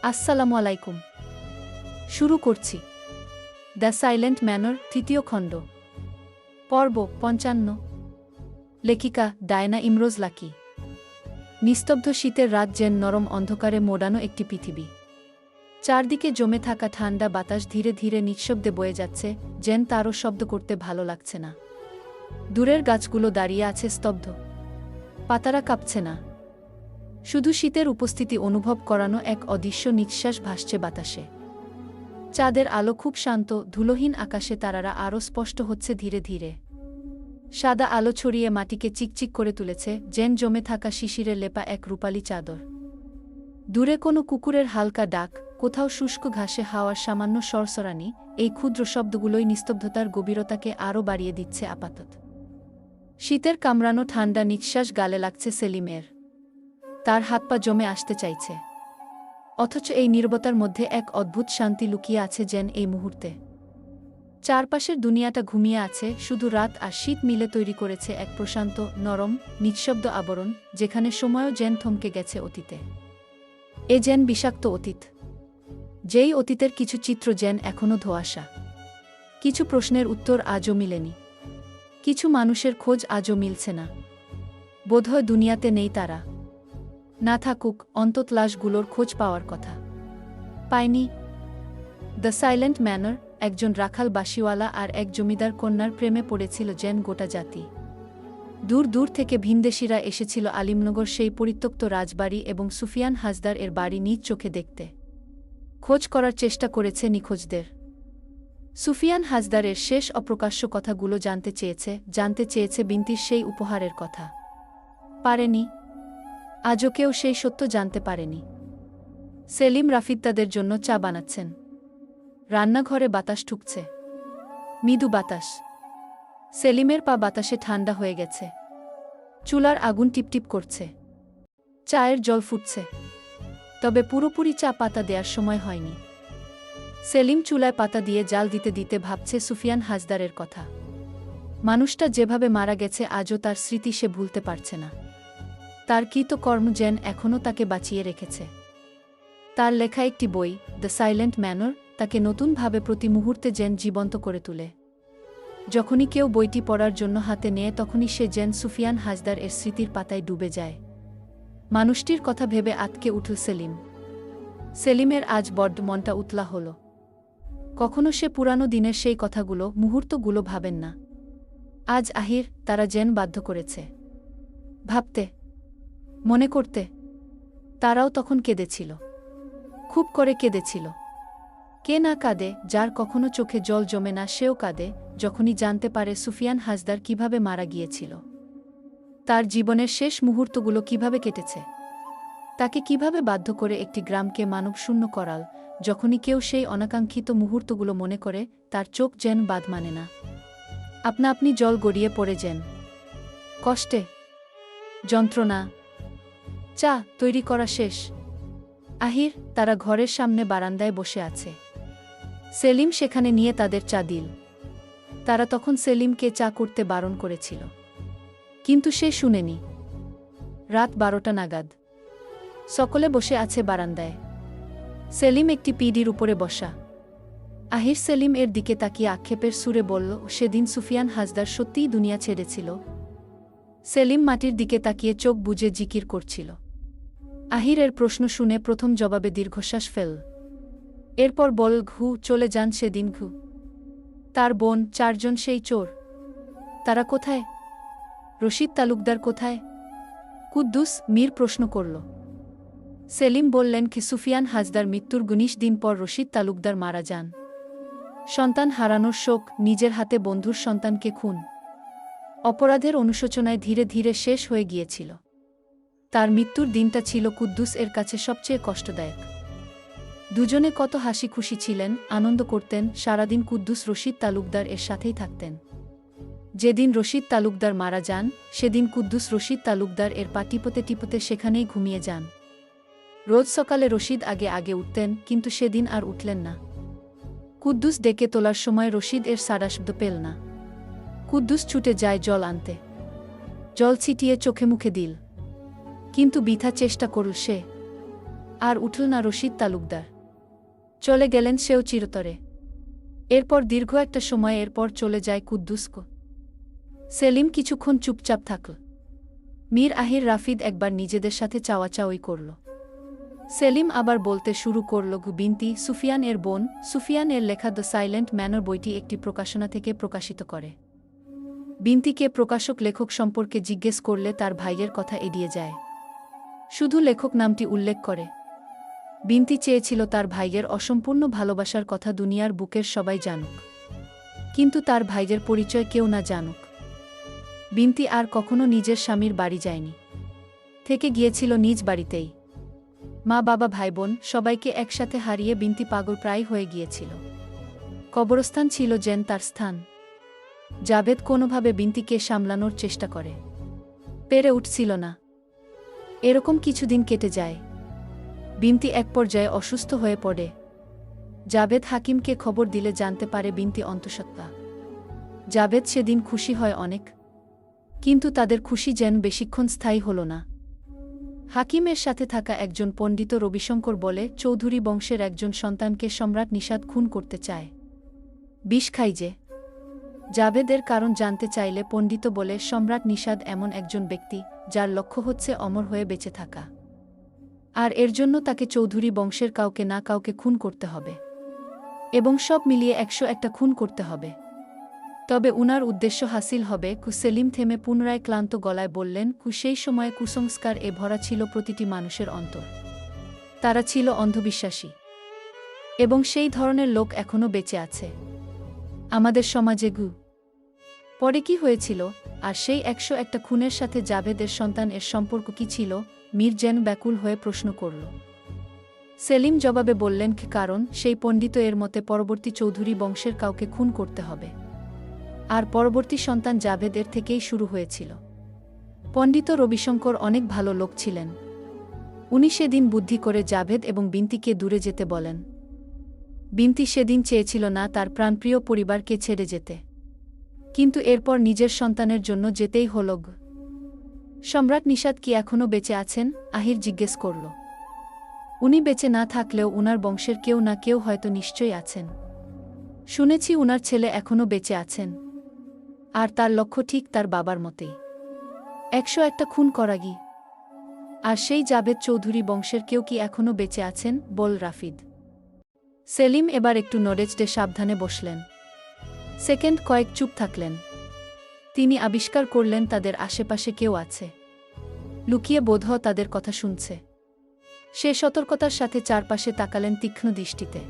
আসসালামু আলাইকুম। শুরু করছি দ্য সাইলেন্ট ম্যানর তৃতীয় খণ্ড, পর্ব ৫৫। লেখিকা ডায়না ইমরোজ লাকি। নিস্তব্ধ শীতের রাত যেন নরম অন্ধকারে মোড়ানো একটি পৃথিবী। চারদিকে জমে থাকা ঠান্ডা বাতাস ধীরে ধীরে নিঃশব্দে বয়ে যাচ্ছে, যেন তারও শব্দ করতে ভালো লাগছে না। দূরের গাছগুলো দাঁড়িয়ে আছে স্তব্ধ, পাতারা কাঁপছে না। শুধু শীতের উপস্থিতি অনুভব করানো এক অদৃশ্য নিঃশ্বাস ভাসছে বাতাসে। চাঁদের আলো খুব শান্ত, ধুলোহীন আকাশে তারারা আরও স্পষ্ট হচ্ছে ধীরে ধীরে। সাদা আলো ছড়িয়ে মাটিকে চিকচিক করে তুলেছে, যেন জমে থাকা শিশিরে লেপা এক রূপালী চাদর। দূরে কোনো কুকুরের হালকা ডাক, কোথাও শুষ্ক ঘাসে হাওয়ার সামান্য সরসরানি, এই ক্ষুদ্র শব্দগুলোই নিস্তব্ধতার গভীরতাকে আরও বাড়িয়ে দিচ্ছে আপাতত। শীতের কামড়ানো ঠান্ডা নিঃশ্বাস গালে লাগছে সেলিমের। তার হাত পা জমে আসতে চাইছে। অথচ এই নীরবতার মধ্যে এক অদ্ভুত শান্তি লুকিয়ে আছে যেন এই মুহূর্তে। চারপাশের দুনিয়াটা ঘুমিয়ে আছে, শুধু রাত আর শীত মিলে তৈরি করেছে এক প্রশান্ত, নরম, নিঃশব্দ আবরণ, যেখানে সময়ও যেন থমকে গেছে অতীতে। এ যেন বিষাক্ত অতীত, যেই অতীতের কিছু চিত্র যেন এখনও ধোঁয়াশা। কিছু প্রশ্নের উত্তর আজও মিলেনি, কিছু মানুষের খোঁজ আজও মিলছে না। বোধহয় দুনিয়াতে নেই তারা। না থাকুক, অন্তত লাশগুলোর খোঁজ পাওয়ার কথা। পায়নি। দ্য সাইলেন্ট ম্যানর, একজন রাখাল বাসিওয়ালা আর এক জমিদার কন্যার প্রেমে পড়েছিল যেন গোটা জাতি। দূর দূর থেকে ভিনদেশীরা এসেছিল আলিমনগর সেই পরিত্যক্ত রাজবাড়ি এবং সুফিয়ান হাজদার এর বাড়ি নিজ চোখে দেখতে। খোঁজ করার চেষ্টা করেছে নিখোঁজদের। সুফিয়ান হাজদারের শেষ অপ্রকাশ্য কথাগুলো জানতে চেয়েছে বিন্তির সেই উপহারের কথা। পারেনি। আজও কেউ সেই সত্য জানতে পারেনি। সেলিম রাফিদ তাদের জন্য চা বানাচ্ছেন। রান্নাঘরে বাতাস ঠুকছে, মৃদু বাতাস। সেলিমের পা বাতাসে ঠান্ডা হয়ে গেছে। চুলার আগুন টিপটিপ করছে, চায়ের জল ফুটছে। তবে পুরোপুরি চা পাতা দেওয়ার সময় হয়নি। সেলিম চুলায় পাতা দিয়ে জাল দিতে দিতে ভাবছে সুফিয়ান হাজদারের কথা। মানুষটা যেভাবে মারা গেছে আজও তার স্মৃতি সে ভুলতে পারছে না। তার কৃতকর্ম যেন এখনও তাকে বাঁচিয়ে রেখেছে। তার লেখা একটি বই, দ্য সাইলেন্ট ম্যানর, তাকে নতুনভাবে প্রতি মুহূর্তে যেন জীবন্ত করে তোলে। যখনই কেউ বইটি পড়ার জন্য হাতে নেয় তখনই সে যেন সুফিয়ান হাজদার এর স্মৃতির পাতায় ডুবে যায়। মানুষটির কথা ভেবে আতকে উঠল সেলিম। সেলিমের আজ বড্ড মনটা উতলা হল। কখনো সে পুরানো দিনের সেই কথাগুলো, মুহূর্তগুলো ভাবেন না। আজ আহির তারা যেন বাধ্য করেছে ভাবতে, মনে করতে। তারাও তখন কেঁদেছিল, খুব করে কেঁদেছিল। কে না কাঁদে? যার কখনো চোখে জল জমে না সেও কাঁদে যখনই জানতে পারে সুফিয়ান হাজদার কিভাবে মারা গিয়েছিল। তার জীবনের শেষ মুহূর্তগুলো কিভাবে কেটেছে, তাকে কিভাবে বাধ্য করে একটি গ্রামকে মানবশূন্য করাল। যখনই কেউ সেই অনাকাঙ্ক্ষিত মুহূর্তগুলো মনে করে, তার চোখ যেন বাদ মানে না, আপনা আপনি জল গড়িয়ে পড়ে যেন। কষ্টে, যন্ত্রণা। চা তৈরি করা শেষ। আহির তারা ঘরের সামনে বারান্দায় বসে আছে। সেলিম সেখানে নিয়ে তাদের চা দিল। তারা তখন সেলিমকে চা করতে বারণ করেছিল, কিন্তু সে শুনেনি। রাত ১২টা নাগাদ সকলে বসে আছে বারান্দায়। সেলিম একটি পিডির উপরে বসা। আহির সেলিম এর দিকে তাকিয়ে আক্ষেপের সুরে বলল, সেদিন সুফিয়ান হাজদার সত্যিই দুনিয়া ছেড়েছিল। সেলিম মাটির দিকে তাকিয়ে চোখ বুজে জিকির করছিল। আহির এর প্রশ্ন শুনে প্রথম জবাবে দীর্ঘশ্বাস ফেল। এরপর বল, ঘু চলে যান সেদিন। ঘু তার বোন, ৪ জন সেই চোর। তারা কোথায়? রশিদ তালুকদার কোথায়? কুদ্দুস মীর প্রশ্ন করল। সেলিম বললেন, কি সুফিয়ান হাজদার মৃত্যুর ১৯ দিন পর রশিদ তালুকদার মারা যান। সন্তান হারানোর শোক, নিজের হাতে বন্ধুর সন্তানকে খুন, অপরাধের অনুশোচনায় ধীরে ধীরে শেষ হয়ে গিয়েছিল। তার মৃত্যুর দিনটা ছিল কুদ্দুস এর কাছে সবচেয়ে কষ্টদায়ক। দুজনে কত হাসি খুশি ছিলেন, আনন্দ করতেন। সারাদিন কুদ্দুস রশিদ তালুকদার এর সাথেই থাকতেন। যেদিন রশিদ তালুকদার মারা যান সেদিন কুদ্দুস রশিদ তালুকদার এর পা টিপতে টিপতে সেখানেই ঘুমিয়ে যান। রোজ সকালে রশিদ আগে আগে উঠতেন, কিন্তু সেদিন আর উঠলেন না। কুদ্দুস ডেকে তোলার সময় রশিদ এর সাড়া শব্দ পেল না। কুদ্দুস ছুটে যায় জল আনতে। জল ছিটিয়ে চোখে মুখে দিল, কিন্তু বৃথা চেষ্টা করল সে। আর উঠল না রশিদ তালুকদার। চলে গেলেন সেও চিরতরে। এরপর দীর্ঘ একটা সময় এরপর চলে যায় কুদ্দুস্ক। সেলিম কিছুক্ষণ চুপচাপ থাকল। মীর আহির রাফিদ একবার নিজেদের সাথে চাওয়াচাওয়ি করল। সেলিম আবার বলতে শুরু করল, বিনতি সুফিয়ান এর বোন, সুফিয়ান এর লেখা দ্য সাইলেন্ট ম্যানর বইটি একটি প্রকাশনা থেকে প্রকাশিত করে। বিনতিকে প্রকাশক লেখক সম্পর্কে জিজ্ঞেস করলে তার ভাইয়ের কথা এড়িয়ে যায়। শুধু লেখক নামটি উল্লেখ করে। বিনতি চেয়েছিল তার ভাইয়ের অসম্পূর্ণ ভালোবাসার কথা দুনিয়ার বুকের সবাই জানুক, কিন্তু তার ভাইয়ের পরিচয় কেউ না জানুক। বিনতি আর কখনো নিজের স্বামীর বাড়ি যায়নি, থেকে গিয়েছিল নিজ বাড়িতেই। মা বাবা ভাই বোন সবাইকে একসাথে হারিয়ে বিনতি পাগল প্রায় হয়ে গিয়েছিল। কবরস্থান ছিল যেন তার স্থান। জাভেদ কোনোভাবে বিনতিকে সামলানোর চেষ্টা করে, পেরে উঠছিল না। এরকম কিছুদিন কেটে যায়। বিনতি এক পর্যায়ে অসুস্থ হয়ে পড়ে। জাভেদ হাকিমকে খবর দিলে জানতে পারে বিনতি অন্তঃসত্ত্বা। জাভেদ সেদিন খুশি হয় অনেক, কিন্তু তাদের খুশি যেন বেশিক্ষণ স্থায়ী হল না। হাকিমের সাথে থাকা একজন পণ্ডিত রবিশঙ্কর বলে চৌধুরী বংশের একজন সন্তানকে সম্রাট নিষাদ খুন করতে চায়। বিষ খাই যে। জাভেদের কারণ জানতে চাইলে পণ্ডিত বলে সম্রাট নিষাদ এমন একজন ব্যক্তি যার লক্ষ্য হচ্ছে অমর হয়ে বেঁচে থাকা, আর এর জন্য তাকে চৌধুরী বংশের কাউকে না কাউকে খুন করতে হবে, এবং সব মিলিয়ে 101টা খুন করতে হবে। তবে উনার উদ্দেশ্য হাসিল হবে। সেলিম থেমে পুনরায় ক্লান্ত গলায় বললেন, সেই সময়ে কুসংস্কার এ ভরা ছিল প্রতিটি মানুষের অন্তর। তারা ছিল অন্ধবিশ্বাসী, এবং সেই ধরনের লোক এখনও বেঁচে আছে আমাদের সমাজে। পরে কি হয়েছিল, আর সেই 101টা খুনের সাথে জাভেদের সন্তান এর সম্পর্ক কি ছিল? মীর যেন ব্যাকুল হয়ে প্রশ্ন করল। সেলিম জবাবে বললেন, কারণ সেই পণ্ডিত এর মতে পরবর্তী চৌধুরী বংশের কাউকে খুন করতে হবে, আর পরবর্তী সন্তান জাভেদের থেকেই শুরু হয়েছিল। পণ্ডিত রবিশঙ্কর অনেক ভালো লোক ছিলেন। উনি সেদিন বুদ্ধি করে জাভেদ এবং বিনতিকে দূরে যেতে বলেন। বিনতি সেদিন চেয়েছিল না তার প্রাণপ্রিয় পরিবারকে ছেড়ে যেতে, কিন্তু এরপর নিজের সন্তানের জন্য যেতেই হল। সম্রাট নিষাদ কি এখনও বেঁচে আছেন? আহির জিজ্ঞেস করল। উনি বেঁচে না থাকলেও উনার বংশের কেউ না কেউ হয়তো নিশ্চয়ই আছেন। শুনেছি উনার ছেলে এখনও বেঁচে আছেন, আর তার লক্ষ্য ঠিক তার বাবার মতেই, 101টা খুন করাগি। আর সেই জাভেদ চৌধুরী বংশের কেউ কি এখনও বেঁচে আছেন? বল রাফিদ। সেলিম এবার একটু নড়েচড়ে সাবধানে বসলেন। সেকেন্ড কয়েক চুপ থাকলেন। তিনি আবিষ্কার করলেন তাদের আশেপাশে কেউ আছে, লুকিয়ে বোধহয় তাদের কথা শুনছে। সে সতর্কতার সাথে চারপাশে তাকালেন তীক্ষ্ণ দৃষ্টিতে।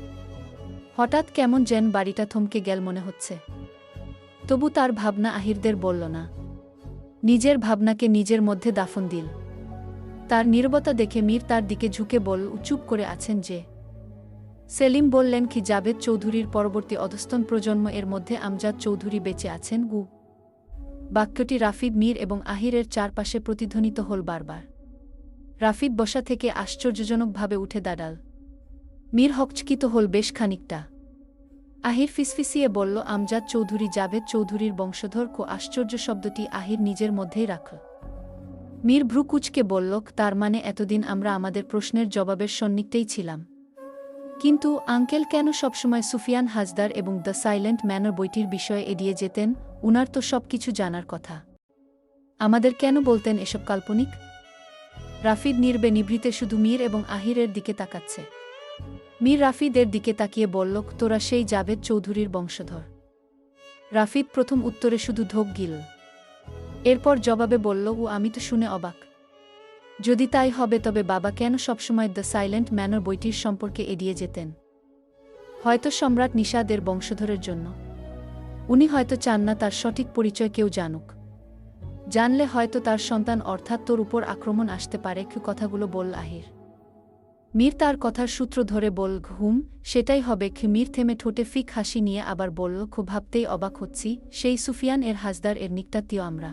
হঠাৎ কেমন যেন বাড়িটা থমকে গেল মনে হচ্ছে। তবু তার ভাবনা আহিরদের বলল না। নিজের ভাবনাকে নিজের মধ্যে দাফন দিল। তার নীরবতা দেখে মীর তার দিকে ঝুঁকে বলল, চুপ করে আছেন যে। সেলিম বললেন, কি জাভেদ চৌধুরীর পরবর্তী অধস্তন প্রজন্ম এর মধ্যে আমজাদ চৌধুরী বেঁচে আছেন? বাক্যটি রাফিদ, মীর এবং আহিরের চারপাশে প্রতিধ্বনিত হল বারবার। রাফিদ বসা থেকে আশ্চর্যজনকভাবে উঠে দাঁড়াল। মীর হকচকিত হল বেশ খানিকটা। আহির ফিসফিসিয়ে বলল, আমজাদ চৌধুরী জাভেদ চৌধুরীর বংশধর? আশ্চর্য শব্দটি আহির নিজের মধ্যেই রাখল। মীর ভ্রু কুঁচকে বলল, তার মানে এতদিন আমরা আমাদের প্রশ্নের জবাবের সন্নিকটেই ছিলাম। কিন্তু আঙ্কেল কেন সবসময় সুফিয়ান হাজদার এবং দ্য সাইলেন্ট ম্যানর বইটির বিষয়ে এড়িয়ে যেতেন? উনার তো সব কিছু জানার কথা। আমাদের কেন বলতেন এসব কাল্পনিক? রাফিদ নির্বে নিভৃতে শুধু মীর এবং আহিরের দিকে তাকাচ্ছে। মীর রাফিদের দিকে তাকিয়ে বলল, তোরা সেই জাভেদ চৌধুরীর বংশধর? রাফিদ প্রথম উত্তরে শুধু ধোক গিল। এরপর জবাবে বলল, আমি তো শুনে অবাক। যদি তাই হবে তবে বাবা কেন সবসময় দ্য সাইলেন্ট ম্যানর বইটির সম্পর্কে এড়িয়ে যেতেন? হয়তো সম্রাট নিষাদের বংশধরের জন্য। উনি হয়তো চান না তার সঠিক পরিচয় কেউ জানুক। জানলে হয়তো তার সন্তান অর্থাৎ তোর উপর আক্রমণ আসতে পারে। কথাগুলো বল আহির। মীর তার কথার সূত্র ধরে বল, সেটাই হবে। মীর থেমে ঠোঁটে ফিক হাসি নিয়ে আবার বলল, ভাবতেই অবাক হচ্ছি, সেই সুফিয়ান এর হাজদার এর নিকটাত্মীয় আমরা।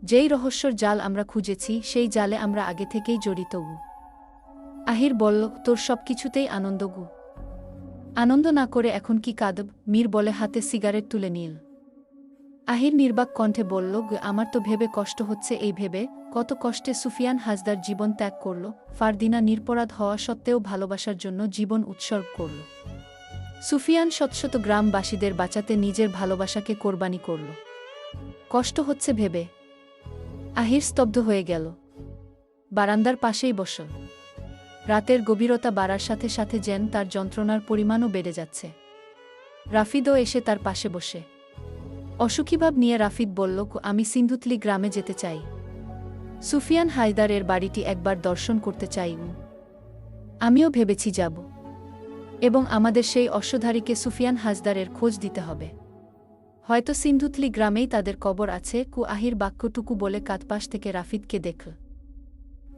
যেই রহস্যর জাল আমরা খুঁজেছি সেই জালে আমরা আগে থেকেই জড়িত। আহির বলল, তোর সব কিছুতেই আনন্দ। আনন্দ না করে এখন কি কাঁদব? মীর বলে হাতে সিগারেট তুলে নিল। আহির নির্বাক কণ্ঠে বলল, আমার তো ভেবে কষ্ট হচ্ছে। এই ভেবে কত কষ্টে সুফিয়ান হাজদার জীবন ত্যাগ করল, ফারদিনা নিরপরাধ হওয়া সত্ত্বেও ভালোবাসার জন্য জীবন উৎসর্গ করল। সুফিয়ান শত গ্রামবাসীদের বাঁচাতে নিজের ভালোবাসাকে কোরবানি করল। কষ্ট হচ্ছে ভেবে আহির স্তব্ধ হয়ে গেল। বারান্দার পাশেই বসল। রাতের গভীরতা বাড়ার সাথে সাথে যেন তার যন্ত্রণার পরিমাণও বেড়ে যাচ্ছে। রাফিদও এসে তার পাশে বসে অসুখীভাব নিয়ে রাফিদ বলল, আমি সিন্ধুতলি গ্রামে যেতে চাই। সুফিয়ান হায়দারের বাড়িটি একবার দর্শন করতে চাই। আমিও ভেবেছি যাব, এবং আমাদের সেই অশ্বধারীকে সুফিয়ান হাজদারের খোঁজ দিতে হবে। হয়তো সিন্ধুতলি গ্রামেই তাদের কবর আছে। আহির বাক্যটুকু বলে কাতপাশ থেকে রাফিদকে দেখল।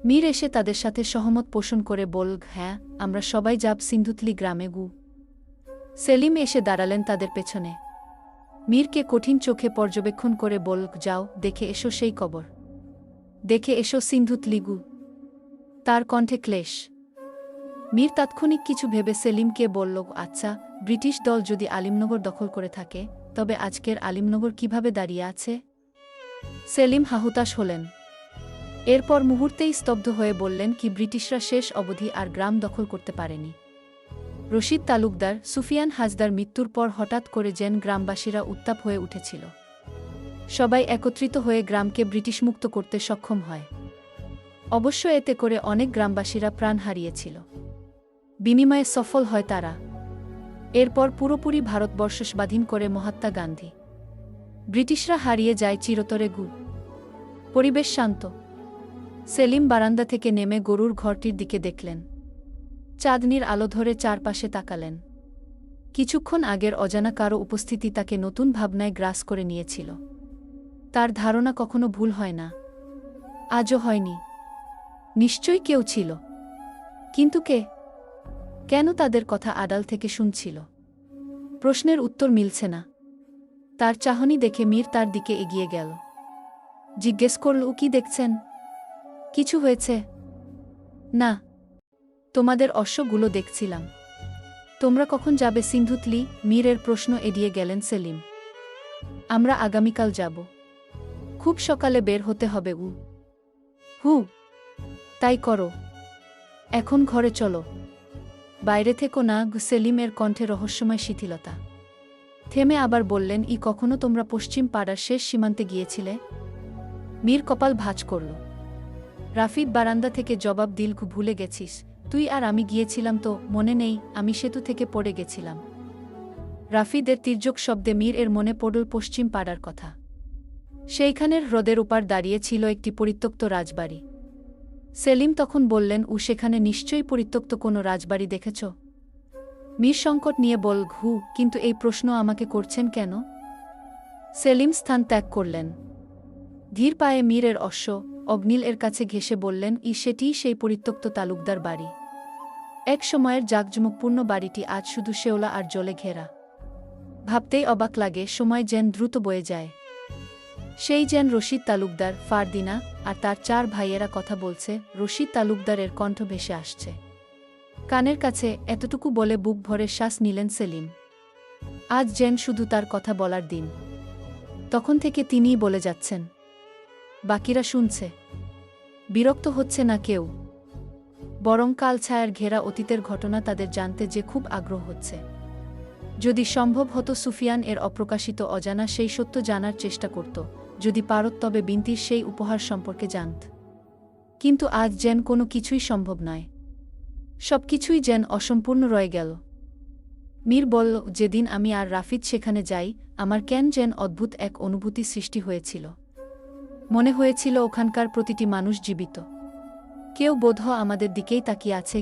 মীর এসে তাদের সাথে সহমত পোষণ করে বলল, হ্যাঁ, আমরা সবাই যাব সিন্ধুতলি গ্রামে। সেলিম এসে দাঁড়ালেন তাদের পেছনে। মীরকে কঠিন চোখে পর্যবেক্ষণ করে বলল, যাও, দেখে এসো সেই কবর, দেখে এসো সিন্ধুতলি। তার কণ্ঠে ক্লেশ। মীর তাৎক্ষণিক কিছু ভেবে সেলিমকে বলল, আচ্ছা, ব্রিটিশ দল যদি আলিমনগর দখল করে থাকে, তবে আজকের আলিমনগর কিভাবে দাঁড়িয়ে আছে? সেলিম হাহুতাশ হলেন। এরপর মুহূর্তেই স্তব্ধ হয়ে বললেন, কি ব্রিটিশরা শেষ অবধি আর গ্রাম দখল করতে পারেনি। রশিদ তালুকদার, সুফিয়ান হাজদার মৃত্যুর পর হঠাৎ করে যেন গ্রামবাসীরা উত্তাপ হয়ে উঠেছিল। সবাই একত্রিত হয়ে গ্রামকে ব্রিটিশমুক্ত করতে সক্ষম হয়। অবশ্য এতে করে অনেক গ্রামবাসীরা প্রাণ হারিয়েছিল। বিনিময়ে সফল হয় তারা। এরপর পুরোপুরি ভারতবর্ষ স্বাধীন করে মহাত্মা গান্ধী। ব্রিটিশরা হারিয়ে যায় চিরতরে। পরিবেশ শান্ত। সেলিম বারান্দা থেকে নেমে গরুর ঘরটির দিকে দেখলেন। চাঁদনির আলো ধরে চারপাশে তাকালেন। কিছুক্ষণ আগের অজানা কারো উপস্থিতি তাকে নতুন ভাবনায় গ্রাস করে নিয়েছিল। তার ধারণা কখনো ভুল হয় না। আজও হয়নি। নিশ্চয়ই কেউ ছিল, কিন্তু কে? কেন তাদের কথা আড়াল থেকে শুনছিল? প্রশ্নের উত্তর মিলছে না। তার চাহনি দেখে মীর তার দিকে এগিয়ে গেল। জিজ্ঞেস করল, কি দেখছেন? কিছু হয়েছে? না, তোমাদের অশ্বগুলো দেখছিলাম। তোমরা কখন যাবে সিন্ধুতলি? মীরের প্রশ্ন এড়িয়ে গেলেন সেলিম। আমরা আগামীকাল যাব। খুব সকালে বের হতে হবে। তাই করো। এখন ঘরে চলো, বাইরে থেকো না। সেলিমের কণ্ঠে রহস্যময় শিথিলতা। থেমে আবার বললেন, কখনো তোমরা পশ্চিম পাড়ার শেষ সীমান্তে গিয়েছিলে? মীর কপাল ভাঁজ করল। রাফিদ বারান্দা থেকে জবাব দিল, ভুলে গেছিস? তুই আর আমি গিয়েছিলাম তো, মনে নেই? আমি সেতু থেকে পড়ে গেছিলাম। রাফিদের তির্যক শব্দে মীর এর মনে পড়ল পশ্চিম পাড়ার কথা। সেইখানের হ্রদের ওপার দাঁড়িয়ে ছিল একটি পরিত্যক্ত রাজবাড়ি। সেলিম তখন বললেন, সেখানে নিশ্চয়ই পরিত্যক্ত কোনো রাজবাড়ি দেখেছ? মীর সংকট নিয়ে বল, কিন্তু এই প্রশ্ন আমাকে করছেন কেন? সেলিম স্থান ত্যাগ করলেন। ধীর পায়ে মীরের অশ্ব অগ্নিল এর কাছে ঘেঁষে বললেন, সেটিই সেই পরিত্যক্ত তালুকদার বাড়ি। এক সময়ের জাঁকজমকপূর্ণ বাড়িটি আজ শুধু শেওলা আর জলে ঘেরা। ভাবতেই অবাক লাগে, সময় যেন দ্রুত বয়ে যায়। সেই যেন রশিদ তালুকদার, ফারদিনা আর তার 4 ভাইয়েরা কথা বলছে। রশিদ তালুকদারের কণ্ঠ ভেসে আসছে কানের কাছে। এতটুকু বলে বুক ভরে শ্বাস নিলেন সেলিম। আজ যেন শুধু তার কথা বলার দিন। তখন থেকে তিনিই বলে যাচ্ছেন, বাকিরা শুনছে। বিরক্ত হচ্ছে না কেউ, বরং কাল ছায়ার ঘেরা অতীতের ঘটনা তাদের জানতে যে খুব আগ্রহ হচ্ছে। যদি সম্ভব হতো সুফিয়ান এর অপ্রকাশিত অজানা সেই সত্য জানার চেষ্টা করত। যদি পারত তবে বিন্তির সেই উপহার সম্পর্কে জানত। কিন্তু আজ যেন কোনো কিছুই সম্ভব নয়। সবকিছুই যেন অসম্পূর্ণ রয়ে গেল। মীর বলল, যেদিন আমি আর রাফিদ সেখানে যাই, আমার কেন যেন অদ্ভুত এক অনুভূতি সৃষ্টি হয়েছিল। মনে হয়েছিল ওখানকার প্রতিটি মানুষ জীবিত। কেউ বোধহয় আমাদের দিকেই তাকিয়ে আছে।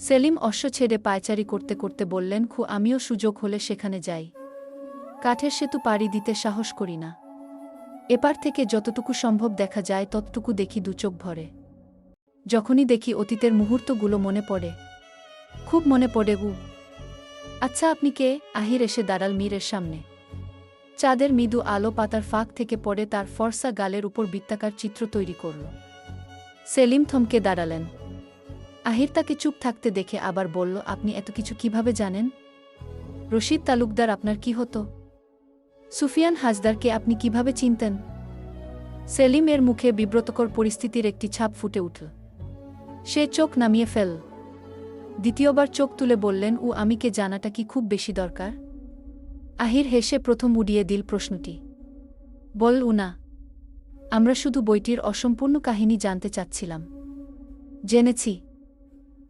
সেলিম অশ্ব ছেড়ে পায়চারি করতে করতে বললেন, আমিও সুযোগ হলে সেখানে যাই। কাঠের সেতু পাড়ি দিতে সাহস করি না। এপার থেকে যতটুকু সম্ভব দেখা যায় ততটুকু দেখি দুচোখ ভরে। যখনই দেখি অতীতের মুহূর্তগুলো মনে পড়ে, খুব মনে পড়ে। আচ্ছা, আপনি কে? আহির এসে দাঁড়াল মীরের সামনে। চাঁদের মৃদু আলো পাতার ফাঁক থেকে পড়ে তার ফর্সা গালের উপর বৃত্তাকার চিত্র তৈরি করল। সেলিম থমকে দাঁড়ালেন। আহির তাকে চুপ থাকতে দেখে আবার বলল, আপনি এত কিছু কিভাবে জানেন? রশিদ তালুকদার আপনার কি হতো? সুফিয়ান হাজদারকে আপনি কিভাবে চিনতেন? সেলিমের মুখে বিব্রতকর পরিস্থিতির একটি ছাপ ফুটে উঠল। সে চোখ নামিয়ে ফেল। দ্বিতীয়বার চোখ তুলে বললেন, ও আমি কে জানাটা কি খুব বেশি দরকার? আহির হেসে প্রথম উড়িয়ে দিল প্রশ্নটি। বল উনা, আমরা শুধু বইটির অসম্পূর্ণ কাহিনী জানতে চাচ্ছিলাম। জেনেছি।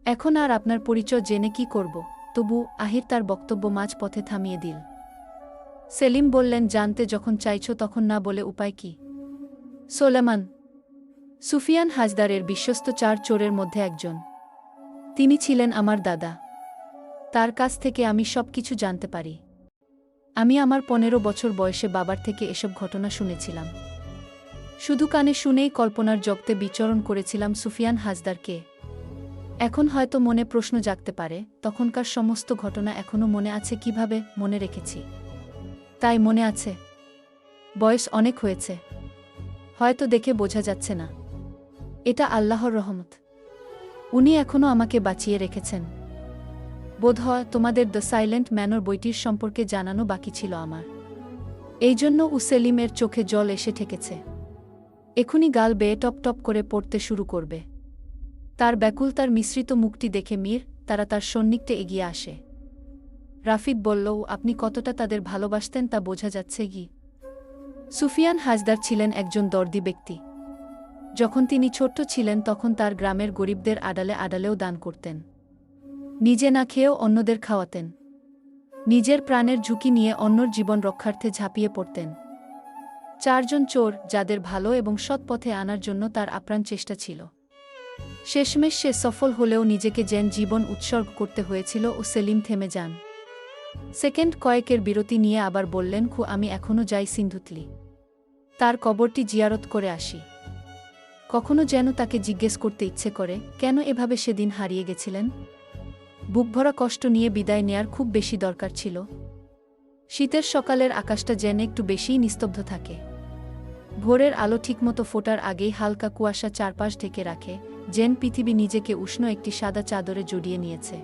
এখন আর আপনার পরিচয় জেনে কি করব? তবু আহির তার বক্তব্য মাঝপথে থামিয়ে দিল। সেলিম বললেন, জানতে যখন চাইছ তখন না বলে উপায় কি? সোলেমান সুফিয়ান হাজদারের বিশ্বস্ত 4 চোরের মধ্যে একজন। তিনি ছিলেন আমার দাদা। তার কাছ থেকে আমি সব কিছু জানতে পারি। আমি আমার 15 বছর বয়সে বাবার থেকে এসব ঘটনা শুনেছিলাম। শুধু কানে শুনেই কল্পনার জগতে বিচরণ করেছিলাম সুফিয়ান হাজদারকে। এখন হয়তো মনে প্রশ্ন জাগতে পারে, তখনকার সমস্ত ঘটনা এখনও মনে আছে কিভাবে? মনে রেখেছি। তাই মনে আছে। বয়স অনেক হয়েছে, হয়তো দেখে বোঝা যাচ্ছে না। এটা আল্লাহর রহমত। উনি এখনও আমাকে বাঁচিয়ে রেখেছেন। বোধহয় তোমাদের দ্য সাইলেন্ট ম্যানর বইটির সম্পর্কে জানানো বাকি ছিল আমার। এই জন্য সেলিমের চোখে জল এসে ঠেকেছে। এখুনি গাল বেয়ে টপ টপ করে পড়তে শুরু করবে। তার ব্যাকুলতার মিশ্রিত মুখটি দেখে তারা তার সন্নিকটে এগিয়ে আসে। রাফিদ বলল, আপনি কতটা তাদের ভালোবাসতেন তা বোঝা যাচ্ছে কি? সুফিয়ান হাজদার ছিলেন একজন দর্দি ব্যক্তি। যখন তিনি ছোট্ট ছিলেন তখন তার গ্রামের গরিবদের আড়ালে আড়ালেও দান করতেন। নিজে না খেয়েও অন্যদের খাওয়াতেন। নিজের প্রাণের ঝুঁকি নিয়ে অন্যর জীবন রক্ষার্থে ঝাঁপিয়ে পড়তেন। 4 জন চোর, যাদের ভালো এবং সৎ পথে আনার জন্য তার আপ্রাণ চেষ্টা ছিল। শেষমেশ সে সফল হলেও নিজেকে যেন জীবন উৎসর্গ করতে হয়েছিল। সেলিম থেমে যান। সেকেন্ড কয়েকের বিরতি নিয়ে আবার বললেন, আমি এখনও যাই সিন্ধুতলি। তার কবরটি জিয়ারত করে আসি। কখনো যেন তাকে জিজ্ঞেস করতে ইচ্ছে করে, কেন এভাবে সেদিন হারিয়ে গেছিলেন? বুকভরা কষ্ট নিয়ে বিদায় নেয়ার খুব বেশি দরকার ছিল। শীতের সকালের আকাশটা যেন একটু বেশিই নিস্তব্ধ থাকে। ভোরের আলো ঠিকমতো ফোটার আগেই হালকা কুয়াশা চারপাশ ঢেকে রাখে, যেন পৃথিবী নিজেকে উষ্ণ একটি সাদা চাদরে জড়িয়ে নিয়েছে।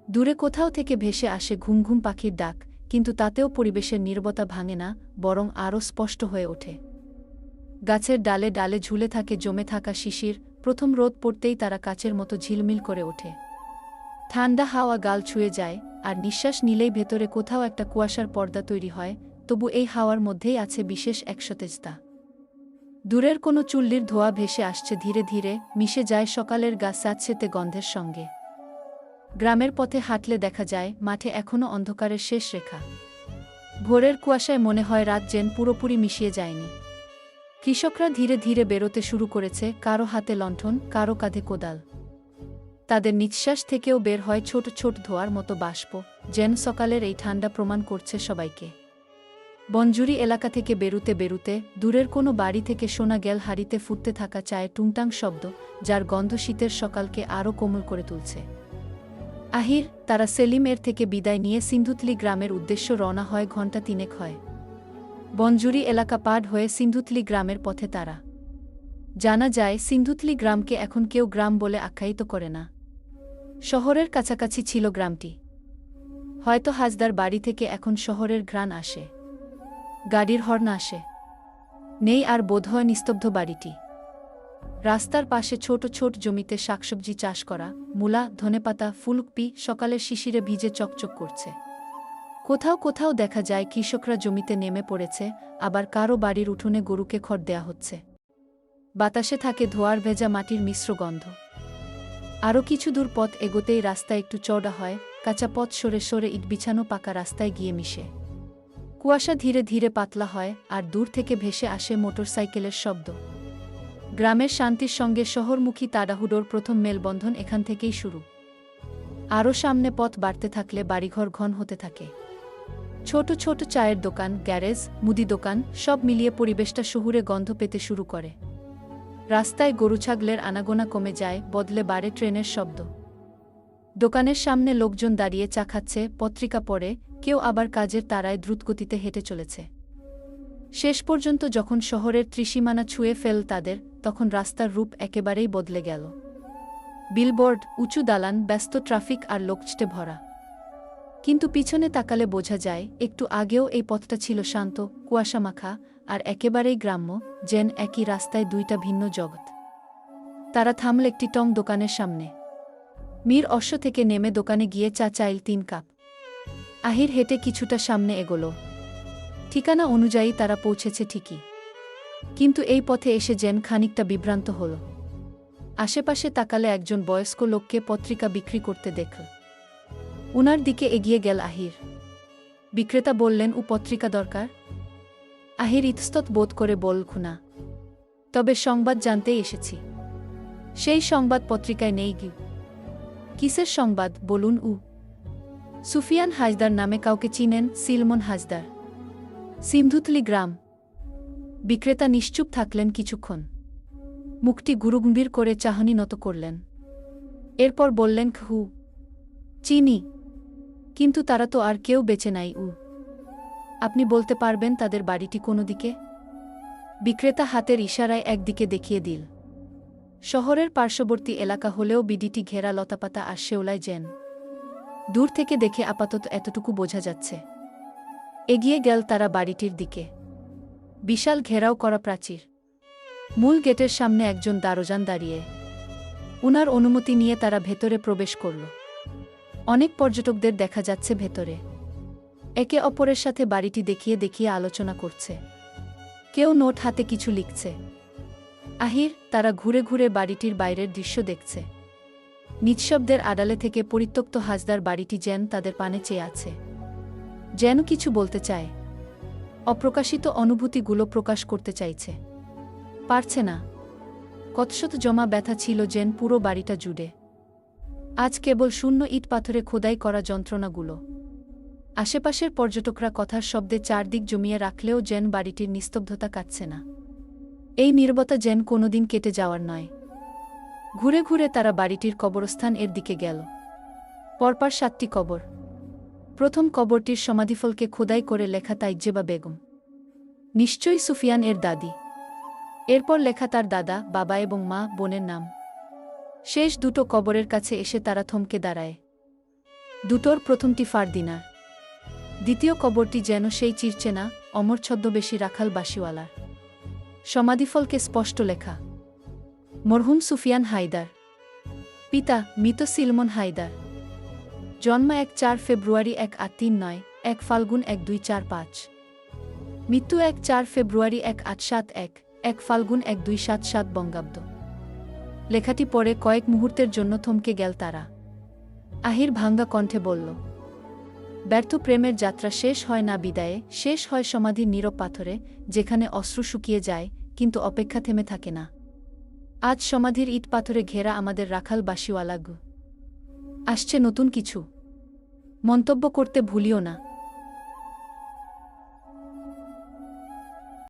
দূরে কোথাও থেকে ভেসে আসে ঘুম ঘুম পাখির ডাক, কিন্তু তাতেও পরিবেশের নীরবতা ভাঙে না, বরং আরও স্পষ্ট হয়ে ওঠে। গাছের ডালে ডালে ঝুলে থাকে জমে থাকা শিশির। প্রথম রোদ পড়তেই তারা কাচের মতো ঝিলমিল করে ওঠে। ঠান্ডা হাওয়া গাল ছুঁয়ে যায়, আর নিঃশ্বাস নিলেই ভেতরে কোথাও একটা কুয়াশার পর্দা তৈরি হয়। তবু এই হাওয়ার মধ্যেই আছে বিশেষ এক সতেজতা। দূরের কোনো চুল্লির ধোঁয়া ভেসে আসছে ধীরে ধীরে, মিশে যায় সকালের গা স্যাঁতসেঁতে গন্ধের সঙ্গে। গ্রামের পথে হাঁটলে দেখা যায় মাঠে এখনও অন্ধকারের শেষ রেখা। ভোরের কুয়াশায় মনে হয় রাত যেন পুরোপুরি মিশিয়ে যায়নি। কৃষকরা ধীরে ধীরে বেরোতে শুরু করেছে, কারো হাতে লণ্ঠন, কারো কাঁধে কোদাল। তাদের নিঃশ্বাস থেকেও বের হয় ছোট ছোট ধোঁয়ার মতো বাষ্প, যেন সকালের এই ঠান্ডা প্রমাণ করছে সবাইকে। বনজুরি এলাকা থেকে বেরুতে বেরুতে দূরের কোনো বাড়ি থেকে শোনা গেল হাঁড়িতে ফুটতে থাকা চায়ের টুংটাং শব্দ, যার গন্ধ শীতের সকালকে আরও কোমল করে তুলছে। আহির, তারা সেলিমের থেকে বিদায় নিয়ে সিন্ধুতলি গ্রামের উদ্দেশ্য রওনা হয়। ঘণ্টা 3 হয়। বনজুরি এলাকা পার হয়ে সিন্ধুতলি গ্রামের পথে তারা। জানা যায় সিন্ধুতলি গ্রামকে এখন কেউ গ্রাম বলে আখ্যায়িত করে না। শহরের কাছাকাছি ছিল গ্রামটি। হয়তো হাজদার বাড়ি থেকে এখন শহরের ঘ্রাণ আসে, গাড়ির হর্ন আসে। নেই আর বোধহয় নিস্তব্ধ বাড়িটি। রাস্তার পাশে ছোট ছোট জমিতে শাকসবজি চাষ করা, মূলা, ধনেপাতা, ফুলকপি সকালের শিশিরে ভিজে চকচক করছে। কোথাও কোথাও দেখা যায় কৃষকরা জমিতে নেমে পড়েছে, আবার কারো বাড়ির উঠোনে গরুকে খড় দেয়া হচ্ছে। বাতাসে থাকে ধোঁয়ার ভেজা মাটির মিশ্র গন্ধ। আরও কিছু দূর পথ এগোতেই রাস্তা একটু চওড়া হয়, কাঁচা পথ সরে সরে ইট বিছানো পাকা রাস্তায় গিয়ে মিশে। কুয়াশা ধীরে ধীরে পাতলা হয়, আর দূর থেকে ভেসে আসে মোটরসাইকেলের শব্দ। গ্রামের শান্তির সঙ্গে শহরমুখী তাড়াহুড়োর প্রথম মেলবন্ধন এখান থেকেই শুরু। আরও সামনে পথ বাড়তে থাকলে বাড়িঘর ঘন হতে থাকে। ছোট ছোট চায়ের দোকান, গ্যারেজ, মুদি দোকান সব মিলিয়ে পরিবেশটা শহুরে গন্ধ পেতে শুরু করে। রাস্তায় গরু ছাগলের আনাগোনা কমে যায়, বদলে বাড়ে ট্রেনের শব্দ। দোকানের সামনে লোকজন দাঁড়িয়ে চা খাচ্ছে, পত্রিকা পড়ে, কেউ আবার কাজের তাড়ায় দ্রুতগতিতে হেঁটে চলেছে। শেষ পর্যন্ত যখন শহরের ত্রিসীমানা ছুঁয়ে ফেল তাদের, তখন রাস্তার রূপ একেবারেই বদলে গেল। বিলবোর্ড, উঁচু দালান, ব্যস্ত ট্রাফিক আর লোকজটে ভরা। কিন্তু পিছনে তাকালে বোঝা যায় একটু আগেও এই পথটা ছিল শান্ত, কুয়াশামাখা, আর একেবারেই গ্রাম্য, যেন একই রাস্তায় দুইটা ভিন্ন জগৎ। তারা থামল একটি টং দোকানের সামনে। মীর অশ্ব থেকে নেমে দোকানে গিয়ে চা চাইল 3 কাপ। আহির হেঁটে কিছুটা সামনে এগোল। ঠিকানা অনুযায়ী তারা পৌঁছেছে ঠিকই, কিন্তু এই পথে এসে যেন খানিকটা বিভ্রান্ত হল। আশেপাশে তাকালে একজন বয়স্ক লোককে পত্রিকা বিক্রি করতে দেখল। উনার দিকে এগিয়ে গেল আহির। বিক্রেতা বললেন, ও পত্রিকা দরকার? আহির ইতস্তত বোধ করে বলল, না, তবে সংবাদ জানতেই এসেছি। সেই সংবাদ পত্রিকায় নেই গি। কিসের সংবাদ বলুন? সুফিয়ান হাজদার নামে কাউকে চিনেন? সিলমন হাজদার, সিমধুতলি গ্রাম। বিক্রেতা নিশ্চুপ থাকলেন কিছুক্ষণ, মুখটি গুরুগম্ভীর করে চাহনি নত করলেন। এরপর বললেন, হু, চিনি, কিন্তু তারা তো আর কেউ বেঁচে নাই। আপনি বলতে পারবেন তাদের বাড়িটি কোনো দিকে? বিক্রেতা হাতের ইশারায় একদিকে দেখিয়ে দিল। শহরের পার্শ্ববর্তী এলাকা হলেও বিডিটি ঘেরা লতাপাতা আর শেওলায় যেন। দূর থেকে দেখে আপাতত এতটুকু বোঝা যাচ্ছে। এগিয়ে গেল তারা বাড়িটির দিকে। বিশাল ঘেরাও করা প্রাচীর। মূল গেটের সামনে একজন দারোয়ান দাঁড়িয়ে। উনার অনুমতি নিয়ে তারা ভেতরে প্রবেশ করল। অনেক পর্যটকদের দেখা যাচ্ছে ভেতরে। একে অপরের সাথে বাড়িটি দেখিয়ে দেখিয়ে আলোচনা করছে। কেউ নোট হাতে কিছু লিখছে। আহির, তারা ঘুরে ঘুরে বাড়িটির বাইরের দৃশ্য দেখছে। নিঃশব্দের আড়ালে থেকে পরিত্যক্ত হাজদার বাড়িটি যেন তাদের পানে চেয়ে আছে, যেন কিছু বলতে চায়। অপ্রকাশিত অনুভূতিগুলো প্রকাশ করতে চাইছে, পারছে না। কতশত জমা ব্যথা ছিল যেন পুরো বাড়িটা জুড়ে। আজ কেবল শূন্য ইট পাথরে খোদাই করা যন্ত্রণাগুলো। আশেপাশের পর্যটকরা কথার শব্দে চারদিক জমিয়ে রাখলেও যেন বাড়িটির নিস্তব্ধতা কাটছে না। এই নীরবতা যেন কোনোদিন কেটে যাওয়ার নয়। ঘুরে ঘুরে তারা বাড়িটির কবরস্থান এর দিকে গেল। পরপর 7টি কবর। প্রথম কবরটির সমাধিফলকে খোদাই করে লেখা তাইজ্জেবা বেগম, নিশ্চয়ই সুফিয়ান এর দাদি। এরপর লেখা তার দাদা, বাবা এবং মা, বোনের নাম। শেষ দুটো কবরের কাছে এসে তারা থমকে দাঁড়ায়। দুটোর প্রথমটি ফারদিনার, দ্বিতীয় কবরটি যেন সেই চিরচেনা অমর ছদ্মবেশী রাখাল বাসিওয়ালার। সমাধিফলকে স্পষ্ট লেখা, মরহুম সুফিয়ান হায়দার, পিতা মৃত সিলমন হায়দার, জন্ম 1-4 ফেব্রুয়ারি 1839, 1 ফাল্গুন 1245, মৃত্যু 1-4 ফেব্রুয়ারি 1871, 1 ফাল্গুন 1277 বঙ্গাব্দ। লেখাটি পড়ে কয়েক মুহূর্তের জন্য থমকে গেল তারা। আহির ভাঙ্গা কণ্ঠে বলল, ব্যর্থ প্রেমের যাত্রা শেষ হয় না বিদায়ে, শেষ হয় সমাধির নীরব পাথরে, যেখানে অশ্রু শুকিয়ে যায় কিন্তু অপেক্ষা থেমে থাকে না। আজ সমাধির ইট পাথরে ঘেরা আমাদের রাখাল বাসিওয়ালা আসছে নতুন কিছু। মন্তব্য করতে ভুলিও না।